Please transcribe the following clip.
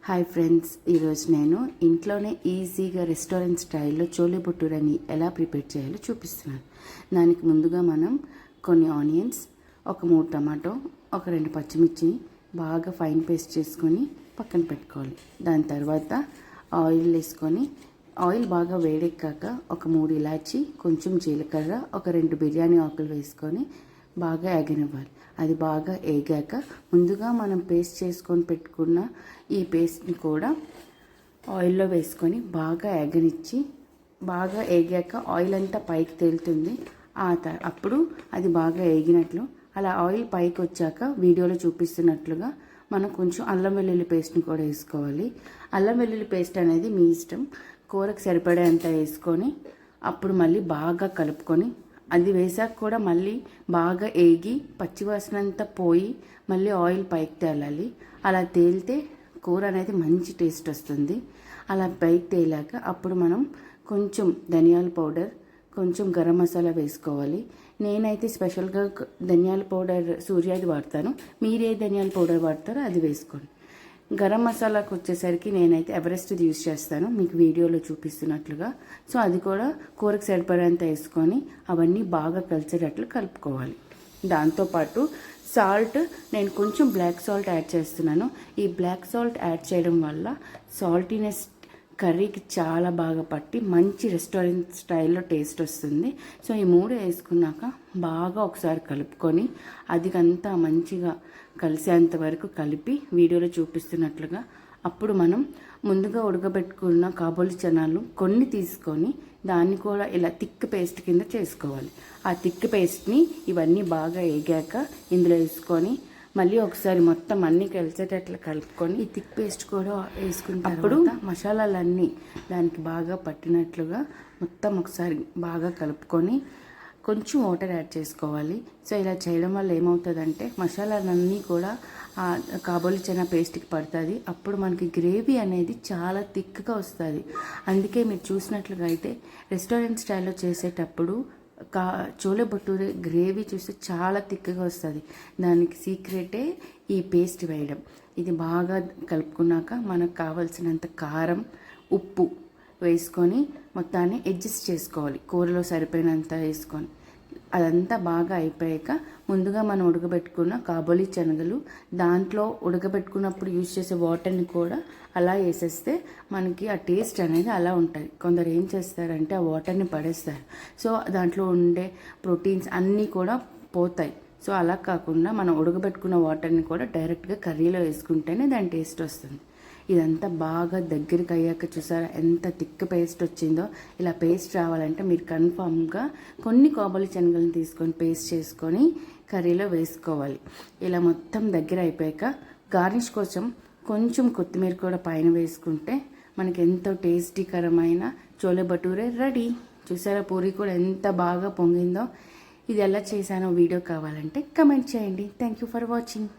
Hi friends, ఈరోజు నేను ఇంట్లోనే ఈజీగా రెస్టారెంట్ స్టైల్లో చోలే భటూరని ఎలా ప్రిపేర్ చేయాలో చూపిస్తున్నాను. దానికి ముందుగా మనం కొన్ని ఆనియన్స్, ఒక 3 టమాటో, ఒక 2 పచ్చిమిర్చిని బాగా ఫైన్ పేస్ట్ చేసుకొని పక్కన పెట్టుకోవాలి. దాని తర్వాత ఆయిల్ వేసుకొని ఆయిల్ బాగా వేడెక్కాక ఒక 3 ఇలాచి, కొంచెం జీలకర్ర, ఒక 2 బిర్యానీ ఆకులు వేసుకొని బాగా ఎగనివ్వాలి. అది బాగా వేగాక ముందుగా మనం పేస్ట్ చేసుకొని పెట్టుకున్న ఈ పేస్ట్ని కూడా ఆయిల్లో వేసుకొని బాగా ఎగనిచ్చి బాగా వేగాక ఆయిల్ అంతా పైకి తేలుతుంది. అప్పుడు అది బాగా వేగినట్లు అలా ఆయిల్ పైకి వచ్చాక వీడియోలో చూపిస్తున్నట్లుగా మనం కొంచెం అల్లం వెల్లుల్లి పేస్ట్ని కూడా వేసుకోవాలి. అల్లం వెల్లుల్లి పేస్ట్ అనేది మీ ఇష్టం, కూరకు సరిపడేంత వేసుకొని అప్పుడు మళ్ళీ బాగా కలుపుకొని అది వేసాక కూడా మళ్ళీ బాగా వేగి పచ్చివాసన అంతా పోయి మళ్ళీ ఆయిల్ పైకి తేలాలి. అలా తేలితే కూర అనేది మంచి టేస్ట్ వస్తుంది. అలా పైకి తేలాక అప్పుడు మనం కొంచెం ధనియాల పౌడర్, కొంచెం గరం మసాలా వేసుకోవాలి. నేనైతే స్పెషల్గా ధనియాల పౌడర్ సూర్యాది వాడతాను. మీరే ధనియాల పౌడర్ వాడతారో అది వేసుకోండి. గరం మసాలాకు వచ్చేసరికి నేనైతే ఎవరెస్ట్ది యూజ్ చేస్తాను, మీకు వీడియోలో చూపిస్తున్నట్లుగా. సో అది కూడా కూరకు సరిపడేంత వేసుకొని అవన్నీ బాగా కలిసేటట్లు కలుపుకోవాలి. దాంతోపాటు సాల్ట్, నేను కొంచెం బ్లాక్ సాల్ట్ యాడ్ చేస్తున్నాను. ఈ బ్లాక్ సాల్ట్ యాడ్ చేయడం వల్ల సాల్టీనెస్ కర్రీకి చాలా బాగా పట్టి మంచి రెస్టారెంట్ స్టైల్లో టేస్ట్ వస్తుంది. సో ఈ 3 వేసుకున్నాక బాగా ఒకసారి కలుపుకొని అది అంతా మంచిగా కలిసేంత వరకు కలిపి వీడియోలో చూపిస్తున్నట్లుగా అప్పుడు మనం ముందుగా ఉడకబెట్టుకున్న కాబూలి చనాలు కొన్ని తీసుకొని దాన్ని కూడా ఇలా థిక్ పేస్ట్ కింద చేసుకోవాలి. ఆ థిక్ పేస్ట్ని ఇవన్నీ బాగా వేగాక ఇందులో వేసుకొని మళ్ళీ ఒకసారి మొత్తం అన్నీ కలిసేటట్లు కలుపుకొని ఈ థిక్ పేస్ట్ కూడా వేసుకున్నప్పుడు మసాలాలన్నీ దానికి బాగా పట్టినట్లుగా మొత్తం ఒకసారి బాగా కలుపుకొని కొంచెం వాటర్ యాడ్ చేసుకోవాలి. సో ఇలా చేయడం వల్ల ఏమవుతుందంటే మసాలాలన్నీ కూడా కాబూలి చనా పేస్ట్కి పడుతుంది. అప్పుడు మనకి గ్రేవీ అనేది చాలా థిక్గా వస్తుంది. అందుకే మీరు చూసినట్లుగా అయితే రెస్టారెంట్ స్టైల్లో చేసేటప్పుడు చోలే భటూరే గ్రేవీ చూస్తే చాలా థిక్గా వస్తుంది. దానికి సీక్రెటే ఈ పేస్ట్ వేయడం. ఇది బాగా కలుపుకున్నాక మనకు కావాల్సినంత కారం, ఉప్పు వేసుకొని మొత్తాన్ని అడ్జస్ట్ చేసుకోవాలి. కూరలో సరిపోయినంత వేసుకొని అదంతా బాగా అయిపోయాక ముందుగా మనం ఉడకబెట్టుకున్న కాబూలి శనగలు దాంట్లో ఉడకబెట్టుకున్నప్పుడు యూజ్ చేసే వాటర్ని కూడా అలా వేసేస్తే మనకి ఆ టేస్ట్ అనేది అలా ఉంటుంది. కొందరు ఏం చేస్తారంటే ఆ వాటర్ని పడేస్తారు. సో దాంట్లో ఉండే ప్రోటీన్స్ అన్నీ కూడా పోతాయి. సో అలా కాకుండా మనం ఉడకబెట్టుకున్న వాటర్ని కూడా డైరెక్ట్గా కర్రీలో వేసుకుంటేనే దాని టేస్ట్ వస్తుంది. ఇదంతా బాగా దగ్గరికి అయ్యాక చూసారా ఎంత థిక్ పేస్ట్ వచ్చిందో. ఇలా పేస్ట్ రావాలంటే మీరు కన్ఫామ్గా కొన్ని కాబూలి శనగలను తీసుకొని పేస్ట్ చేసుకొని కర్రీలో వేసుకోవాలి. ఇలా మొత్తం దగ్గర అయిపోయాక గార్నిష్ కోసం కొంచెం కొత్తిమీర కూడా పైన వేసుకుంటే మనకి ఎంతో టేస్టీకరమైన చోలే భటూరే రెడీ. చూసారా పూరి కూడా ఎంత బాగా పొంగిందో. ఇది ఎలా చేశానో వీడియో కావాలంటే కమెంట్ చేయండి. Thank you for watching.